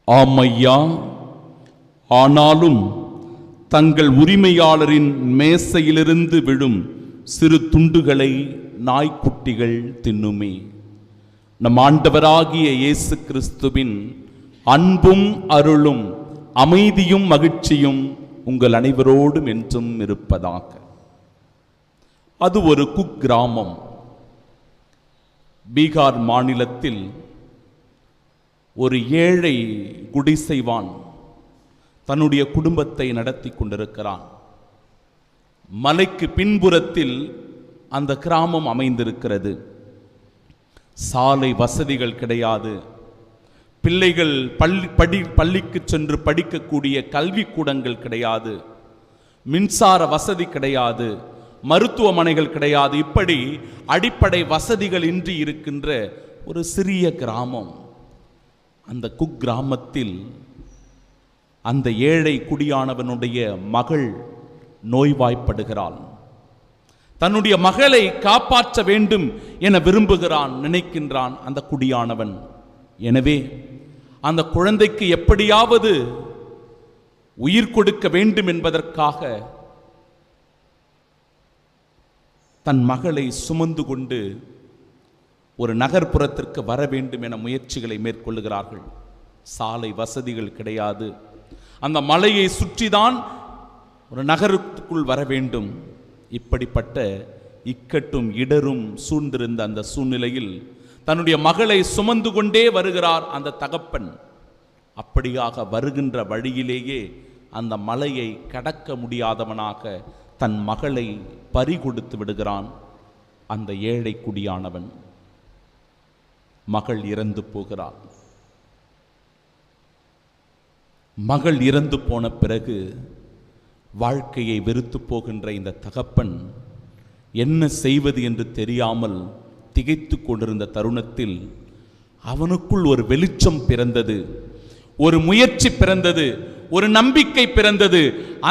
ஆமையா, ஆனாலும் தங்கள் உரிமையாளரின் மேசையிலிருந்து விழும் சிறு துண்டுகளை நாய்க்குட்டிகள் தின்னுமே. நம் ஆண்டவராகிய இயேசு கிறிஸ்துவின் அன்பும் அருளும் அமைதியும் மகிழ்ச்சியும் உங்கள் அனைவரோடும் என்றும் இருப்பதாக. அது ஒரு குக்கிராமம். பீகார் மாநிலத்தில் ஒரு ஏழை குடிசைவான் தன்னுடைய குடும்பத்தை நடத்தி கொண்டிருக்கிறான். மலைக்கு பின்புறத்தில் அந்த கிராமம் அமைந்திருக்கிறது. சாலை வசதிகள் கிடையாது. பிள்ளைகள் பள்ளிக்கு சென்று படிக்கக்கூடிய கல்விக்கூடங்கள் கிடையாது. மின்சார வசதி கிடையாது. மருத்துவமனைகள் கிடையாது. இப்படி அடிப்படை வசதிகள் இன்றி இருக்கின்ற ஒரு சிறிய கிராமம். அந்த குக்கிராமத்தில் அந்த ஏழை குடியானவனுடைய மகள் நோய்வாய்ப்படுகிறாள். தன்னுடைய மகளை காப்பாற்ற வேண்டும் என விரும்புகிறான், நினைக்கின்றான் அந்த குடியானவன். எனவே அந்த குழந்தைக்கு எப்படியாவது உயிர் கொடுக்க வேண்டும் என்பதற்காக தன் மகளை சுமந்து கொண்டு ஒரு நகர்ப்புறத்திற்கு வர வேண்டும் என முயற்சிகளை மேற்கொள்ளுகிறார்கள். சாலை வசதிகள் கிடையாது. அந்த மலையை சுற்றிதான் ஒரு நகரத்துக்குள் வர வேண்டும். இப்படிப்பட்ட இக்கட்டும் இடரும் சூழ்ந்திருந்த அந்த சூழ்நிலையில் தன்னுடைய மகளை சுமந்து கொண்டே வருகிறார் அந்த தகப்பன். அப்படியாக வருகின்ற வழியிலேயே அந்த மலையை கடக்க முடியாதவனாக தன் மகளை பறிகொடுத்து விடுகிறான் அந்த ஏழை குடியானவன். மகள் இறந்து போகிறாள். மகள் இறந்து போன பிறகு வாழ்க்கையை வெறுத்து போகின்ற இந்த தகப்பன் என்ன செய்வது என்று தெரியாமல் திகைத்து கொண்டிருந்த தருணத்தில் அவனுக்குள் ஒரு வெளிச்சம் பிறந்தது, ஒரு முயற்சி பிறந்தது, ஒரு நம்பிக்கை பிறந்தது.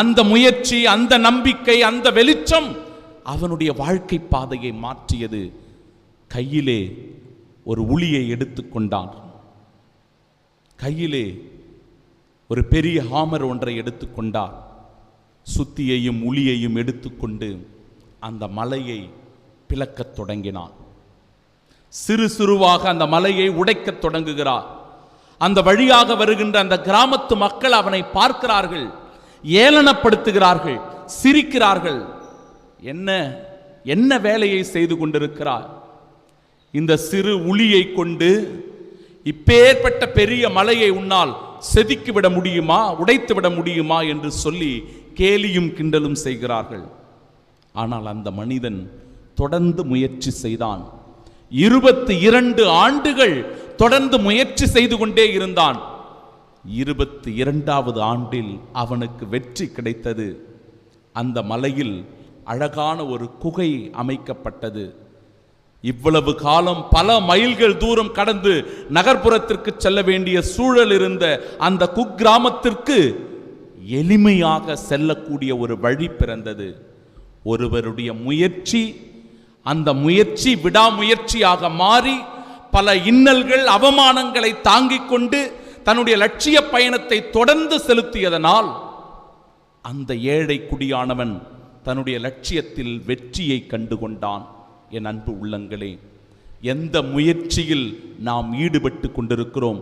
அந்த முயற்சி, அந்த நம்பிக்கை, அந்த வெளிச்சம் அவனுடைய வாழ்க்கை பாதையை மாற்றியது. கையிலே ஒரு உளியை எடுத்துக்கொண்டான். கையிலே ஒரு பெரிய ஹாமர் ஒன்றை எடுத்துக்கொண்டார். சுத்தியையும் உளியையும் எடுத்துக்கொண்டு அந்த மலையை பிளக்கத் தொடங்கினான். சிறு சிறுவாக அந்த மலையை உடைக்கத் தொடங்குகிறார். அந்த வழியாக வருகின்ற அந்த கிராமத்து மக்கள் அவனை பார்க்கிறார்கள், ஏளனப்படுத்துகிறார்கள், சிரிக்கிறார்கள். என்ன வேலையை செய்து கொண்டிருக்கிறார்? இந்த சிறு உளியை கொண்டு இப்பேற்பட்ட பெரிய மலையை உன்னால் செதுக்கிவிட முடியுமா, உடைத்து விட முடியுமா என்று சொல்லி கேலியும் கிண்டலும் செய்கிறார்கள். ஆனால் அந்த மனிதன் தொடர்ந்து முயற்சி செய்தான். 22 ஆண்டுகள் தொடர்ந்து முயற்சி செய்து கொண்டே இருந்தான். 22வது ஆண்டில் அவனுக்கு வெற்றி கிடைத்தது. அந்த மலையில் அழகான ஒரு குகை அமைக்கப்பட்டது. இவ்வளவு காலம் பல மைல்கள் தூரம் கடந்து நகர்ப்புறத்திற்கு செல்ல வேண்டிய சூழல் இருந்த அந்த குக்கிராமத்திற்கு எளிமையாக செல்லக்கூடிய ஒரு வழி பிறந்தது. ஒருவருடைய முயற்சி, அந்த முயற்சி விடாமுயற்சியாக மாறி பல இன்னல்கள், அவமானங்களை தாங்கிக் கொண்டு தன்னுடைய லட்சிய பயணத்தை தொடர்ந்து செலுத்தியதனால் அந்த ஏழை குடியானவன் தன்னுடைய லட்சியத்தில் வெற்றியை கண்டுகொண்டான். என் அன்பு உள்ளங்களே, எந்த முயற்சியில் நாம் ஈடுபட்டு கொண்டிருக்கிறோம்?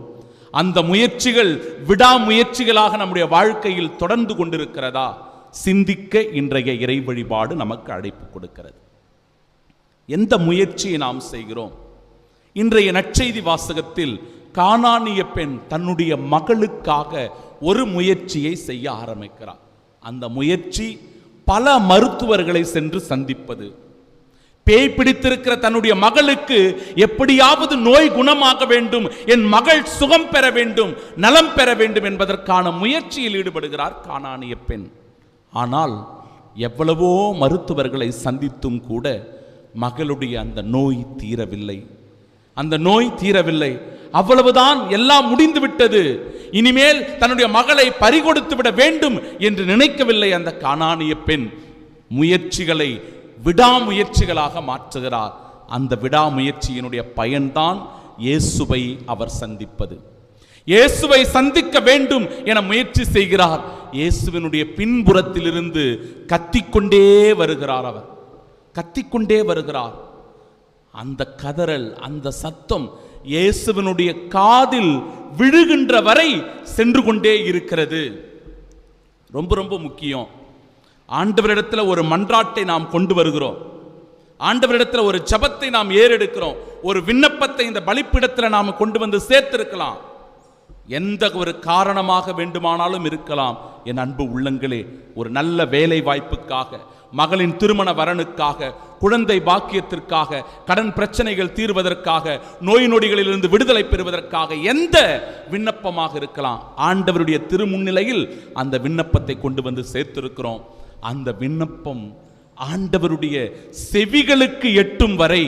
அந்த முயற்சிகள் விடாமுயற்சிகளாக நம்முடைய வாழ்க்கையில் தொடர்ந்து கொண்டிருக்கிறதா? சிந்திக்க இன்றைய இறை வழிபாடு நமக்கு அழைப்பு கொடுக்கிறது. எந்த முயற்சியை நாம் செய்கிறோம்? இன்றைய நற்செய்தி வாசகத்தில் கானானிய பெண் தன்னுடைய மகளுக்காக ஒரு முயற்சியை செய்ய ஆரம்பிக்கிறார். அந்த முயற்சி பல மருத்துவர்களை சென்று சந்திப்பது. பேய் பிடித்திருக்கிற தன்னுடைய மகளுக்கு எப்படியாவது நோய் குணமாக வேண்டும், என் மகள் சுகம் பெற வேண்டும், நலம் பெற வேண்டும் என்பதற்கான முயற்சியில் ஈடுபடுகிறார் கானானிய பெண். ஆனால் எவ்வளவோ மருத்துவர்களை சந்தித்தும் கூட மகளுடைய அந்த நோய் தீரவில்லை. அந்த நோய் தீரவில்லை. அவ்வளவுதான், எல்லாம் முடிந்து விட்டது, இனிமேல் தன்னுடைய மகளை பறிகொடுத்து விட வேண்டும் என்று நினைக்கவில்லை அந்த கானானிய பெண். முயற்சிகளை விடாமுயற்சிகளாக மாற்றுகிறார். அந்த விடாமுயற்சியினுடைய பயன்தான் இயேசுவை அவர் சந்திப்பது. இயேசுவை சந்திக்க வேண்டும் என முயற்சி செய்கிறார். இயேசுவினுடைய பின்புறத்திலிருந்து கத்திக்கொண்டே வருகிறார். அவர் கத்திக்கொண்டே வருகிறார். அந்த கதறல், அந்த சத்தம் இயேசுவினுடைய காதில் விழுகின்ற வரை சென்று கொண்டே இருக்கிறது. ரொம்ப ரொம்ப முக்கியம். ஆண்டவரிடத்தில் ஒரு மன்றாட்டை நாம் கொண்டு வருகிறோம். ஆண்டவரிடத்தில் ஒரு ஜெபத்தை நாம் ஏறெடுக்கிறோம். ஒரு விண்ணப்பத்தை இந்த பலிப்பீடத்தில் நாம் கொண்டு வந்து சேர்த்திருக்கலாம். எந்த ஒரு காரணமாக வேண்டுமானாலும் இருக்கலாம். என் அன்பு உள்ளங்களே, ஒரு நல்ல வேலை வாய்ப்புக்காக, மகளின் திருமண வரனுக்காக, குழந்தை பாக்கியத்திற்காக, கடன் பிரச்சனைகள் தீர்வதற்காக, நோய் நொடிகளிலிருந்து விடுதலை பெறுவதற்காக, எந்த விண்ணப்பமாக இருக்கலாம். ஆண்டவருடைய திருமுன்னிலையில் அந்த விண்ணப்பத்தை கொண்டு வந்து சேர்த்திருக்கிறோம். அந்த விண்ணப்பம் ஆண்டவருடைய செவிகளுக்கு எட்டும் வரை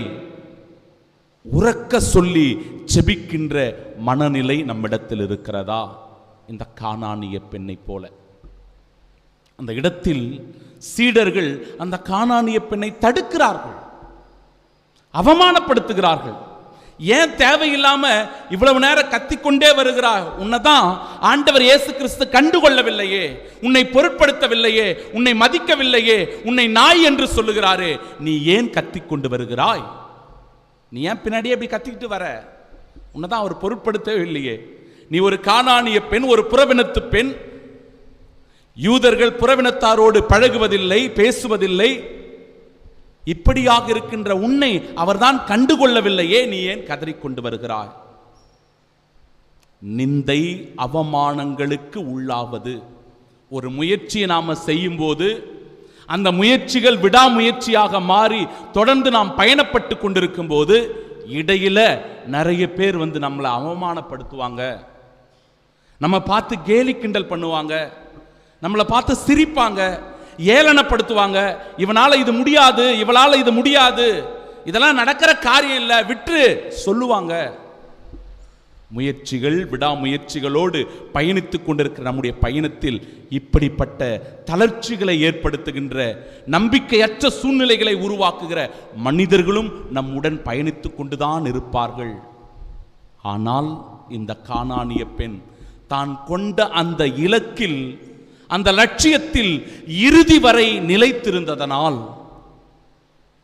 உறக்க சொல்லி ஜெபிக்கின்ற மனநிலை நம்மிடத்தில் இருக்கிறதா? இந்த கானானிய பெண்ணை போல அந்த இடத்தில் சீடர்கள் அந்த கானானிய பெண்ணை தடுக்கிறார்கள், அவமானப்படுத்துகிறார்கள். ஏன் தேவையில்லாம இவ்வளவு நேரம் கத்திக்கொண்டே வருகிறார்? உன்னைதான் ஆண்டவர் இயேசு கிறிஸ்து கண்டுகொள்ளவில்லையே, உன்னை பொருட்படுத்தவில்லையே, உன்னை மதிக்கவில்லையே, உன்னை நாய் என்று சொல்லுகிறாரே, நீ ஏன் கத்திக்கொண்டு வருகிறாய்? நீ ஏன் பின்னாடியே அப்படி கத்திக்கிட்டு வர? உன்னைதான் அவர் பொருட்படுத்தவே இல்லையே. நீ ஒரு கானானிய பெண், ஒரு புறவினத்து பெண். யூதர்கள் புறவினத்தாரோடு பழகுவதில்லை, பேசுவதில்லை. இப்படியாக இருக்கின்ற உன்னை அவர்தான் கண்டுகொள்ளவில்லையே, நீ ஏன் கதறிக்கொண்டு வருகிறாய்? நிந்தை அவமானங்களுக்கு உள்ளாவது. ஒரு முயற்சியை நாம செய்யும் போது அந்த முயற்சிகள் விடாமுயற்சியாக மாறி தொடர்ந்து நாம் பயணப்பட்டு கொண்டிருக்கும் போது இடையில நிறைய பேர் வந்து நம்மளை அவமானப்படுத்துவாங்க, நம்ம பார்த்து கேலி கிண்டல் பண்ணுவாங்க, நம்மளை பார்த்து சிரிப்பாங்க, ஏளனப்படுத்துவாங்க. இவனால இது முடியாது, இவளால இது முடியாது, இதெல்லாம் நடக்கிற காரியம் இல்லை, விட்டு சொல்லுவாங்க. முயற்சிகள் விடாமுயற்சிகளோடு பயணித்துக் கொண்டிருக்கிற நம்முடைய பயணத்தில் இப்படிப்பட்ட தளர்ச்சிகளை ஏற்படுத்துகின்ற, நம்பிக்கையற்ற சூழ்நிலைகளை உருவாக்குகிற மனிதர்களும் நம்முடன் பயணித்துக் கொண்டுதான் இருப்பார்கள். ஆனால் இந்த கானானிய பெண் தான் கொண்ட அந்த இலக்கில், அந்த லட்சியத்தில் இறுதி வரை நிலைத்திருந்ததனால்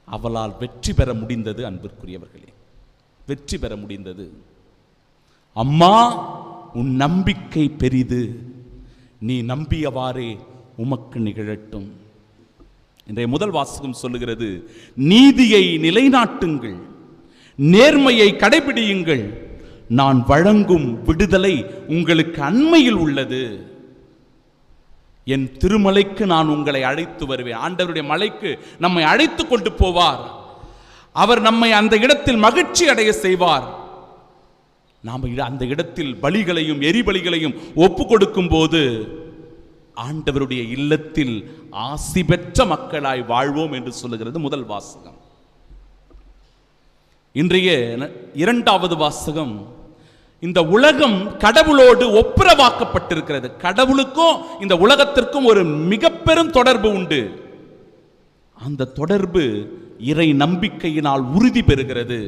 அவளால் வெற்றி பெற முடிந்தது. அன்பிற்குரியவர்களே, வெற்றி பெற முடிந்தது. அம்மா, உன் நம்பிக்கை பெரிது, நீ நம்பியவாறே உமக்கு நிகழட்டும். இன்றைய முதல் வாசகம் சொல்லுகிறது, நீதியை நிலைநாட்டுங்கள், நேர்மையை கடைபிடியுங்கள், நான் வழங்கும் விடுதலை உங்களுக்கு அண்மையில் உள்ளது. என் திருமலைக்கு நான் உங்களை அழைத்து வருவேன். ஆண்டவருடைய மலைக்கு நம்மை அழைத்து கொண்டு போவார். அவர் நம்மை அந்த இடத்தில் மகிழ்ச்சி அடைய செய்வார். நாம் அந்த இடத்தில் பலிகளையும் எரிபலிகளையும் ஒப்பு கொடுக்கும் போது ஆண்டவருடைய இல்லத்தில் ஆசி பெற்ற மக்களாய் வாழ்வோம் என்று சொல்லுகிறது முதல் வாசகம். இன்றைய இரண்டாவது வாசகம், இந்த உலகம் கடவுளோடு ஒப்புரவாக்கப்பட்டிருக்கிறது. கடவுளுக்கும் இந்த உலகத்திற்கும் ஒரு மிக பெரும் தொடர்பு உண்டு. அந்த தொடர்பு இறை நம்பிக்கையினால் உறுதி பெறுகிறது.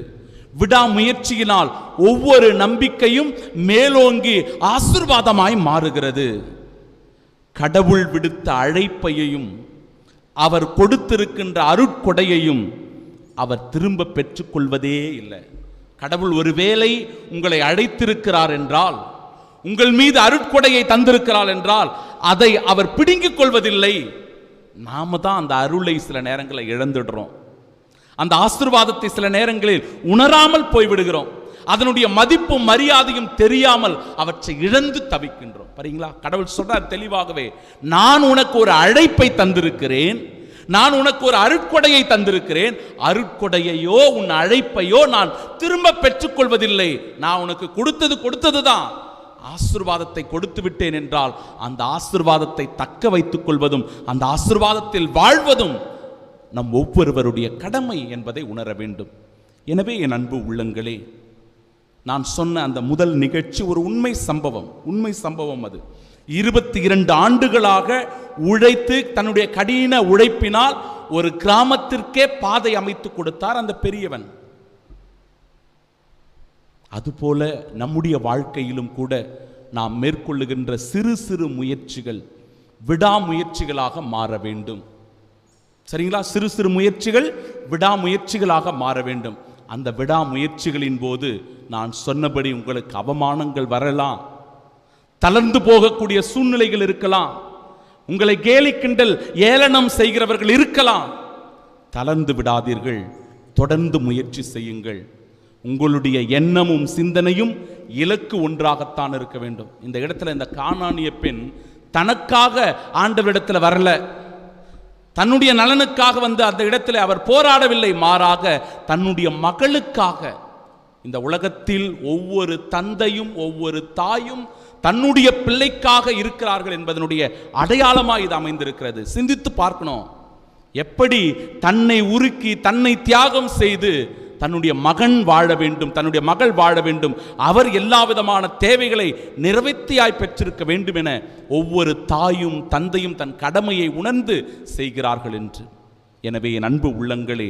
விடாமுயற்சியினால் ஒவ்வொரு நம்பிக்கையும் மேலோங்கி ஆசீர்வாதமாய் மாறுகிறது. கடவுள் விடுத்த அழைப்பையும் அவர் கொடுத்திருக்கின்ற அருட்கொடையையும் அவர் திரும்ப பெற்றுக்கொள்வதே இல்லை. கடவுள் ஒருவேளை உங்களை அழைத்திருக்கிறார் என்றால், உங்கள் மீது அருட்கொடையை தந்திருக்கிறார் என்றால், அதை அவர் பிடுங்கிக் கொள்வதில்லை. நாம தான் அந்த அருளை சில நேரங்களில் இழந்துடுறோம். அந்த ஆசீர்வாதத்தை சில நேரங்களில் உணராமல் போய்விடுகிறோம். அதனுடைய மதிப்பும் மரியாதையும் தெரியாமல் அவற்றை இழந்து தவிக்கின்றோம். பாருங்களா, கடவுள் சொல்றார் தெளிவாகவே, நான் உனக்கு ஒரு அழைப்பை தந்திருக்கிறேன், நான் உனக்கு ஒரு அருட்கொடையை தந்திருக்கிறேன். அருட்கொடையையோ உன் அழைப்பையோ நான் திரும்ப பெற்றுக்கொள்வதில்லை. நான் உனக்கு கொடுத்ததுதான். ஆசீர்வாதத்தை கொடுத்து விட்டேன் என்றால் அந்த ஆசீர்வாதத்தை தக்க வைத்துக் கொள்வதும் அந்த ஆசீர்வாதத்தில் வாழ்வதும் நம் ஒவ்வொருவருடைய கடமை என்பதை உணர வேண்டும். எனவே என் அன்பு உள்ளங்களே, நான் சொன்ன அந்த முதல் நிகழ்ச்சி ஒரு உண்மை சம்பவம். அது 22 ஆண்டுகளாக உழைத்து தன்னுடைய கடின உழைப்பினால் ஒரு கிராமத்திற்கே பாதை அமைத்து கொடுத்தார் அந்த பெரியவன். அதுபோல நம்முடைய வாழ்க்கையிலும் கூட நாம் மேற்கொள்ளுகின்ற சிறு சிறு முயற்சிகள் விடாமுயற்சிகளாக மாற வேண்டும். சரிங்களா? சிறு சிறு முயற்சிகள் விடாமுயற்சிகளாக மாற வேண்டும். அந்த விடாமுயற்சிகளின் போது நான் சொன்னபடி உங்களுக்கு அவமானங்கள் வரலாம், தளர்ந்து போகக்கூடிய சூழ்நிலைகள் இருக்கலாம், உங்களை கேலி கிண்டல் ஏளனம் செய்கிறவர்கள் இருக்கலாம். தளர்ந்து விடாதீர்கள், தொடர்ந்து முயற்சி செய்யுங்கள். உங்களுடைய எண்ணமும் சிந்தனையும் இலக்கு ஒன்றாகத்தான் இருக்க வேண்டும். இந்த இடத்துல இந்த கானானிய பெண் தனக்காக ஆண்டவரிடத்தில் வரல, தன்னுடைய நலனுக்காக வந்து அந்த இடத்துல அவர் போராடவில்லை. மாறாக தன்னுடைய மகளுக்காக. இந்த உலகத்தில் ஒவ்வொரு தந்தையும் ஒவ்வொரு தாயும் தன்னுடைய பிள்ளைக்காக இருக்கிறார்கள் என்பதனுடைய அடையாளமாக இது அமைந்திருக்கிறது. சிந்தித்து பார்க்கணும், எப்படி தன்னை உருக்கி தன்னை தியாகம் செய்து தன்னுடைய மகன் வாழ வேண்டும், தன்னுடைய மகள் வாழ வேண்டும், அவர் எல்லா விதமான தேவைகளை நிறைவேற்றியாய் பெற்றிருக்க வேண்டும் என ஒவ்வொரு தாயும் தந்தையும் தன் கடமையை உணர்ந்து செய்கிறார்கள் என்று. எனவே என் அன்பு உள்ளங்களே,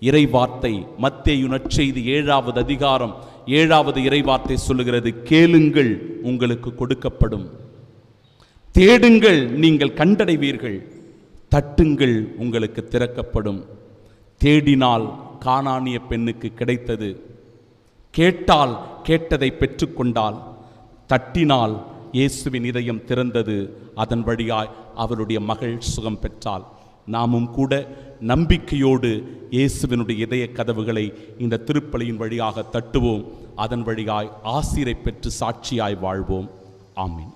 இறைவார்த்தை மத்தேயு நற்செய்தி 7வது அதிகாரம் 7வது இறைவார்த்தை சொல்லுகிறது, கேளுங்கள் உங்களுக்கு கொடுக்கப்படும், தேடுங்கள் நீங்கள் கண்டடைவீர்கள், தட்டுங்கள் உங்களுக்கு திறக்கப்படும். தேடினால் கானானிய பெண்ணுக்கு கிடைத்தது, கேட்டால் கேட்டதை பெற்றுக்கொண்டால், தட்டினால் இயேசுவின் இதயம் திறந்தது, அதன் வழியாய் அவருடைய மகள் சுகம் பெற்றாள். நாமும் கூட நம்பிக்கையோடு இயேசுவினுடைய இதய கதவுகளை இந்த திருப்பலியின் வழியாக தட்டுவோம். அதன் வழியாய் ஆசீரை பெற்று சாட்சியாய் வாழ்வோம். ஆமீன்.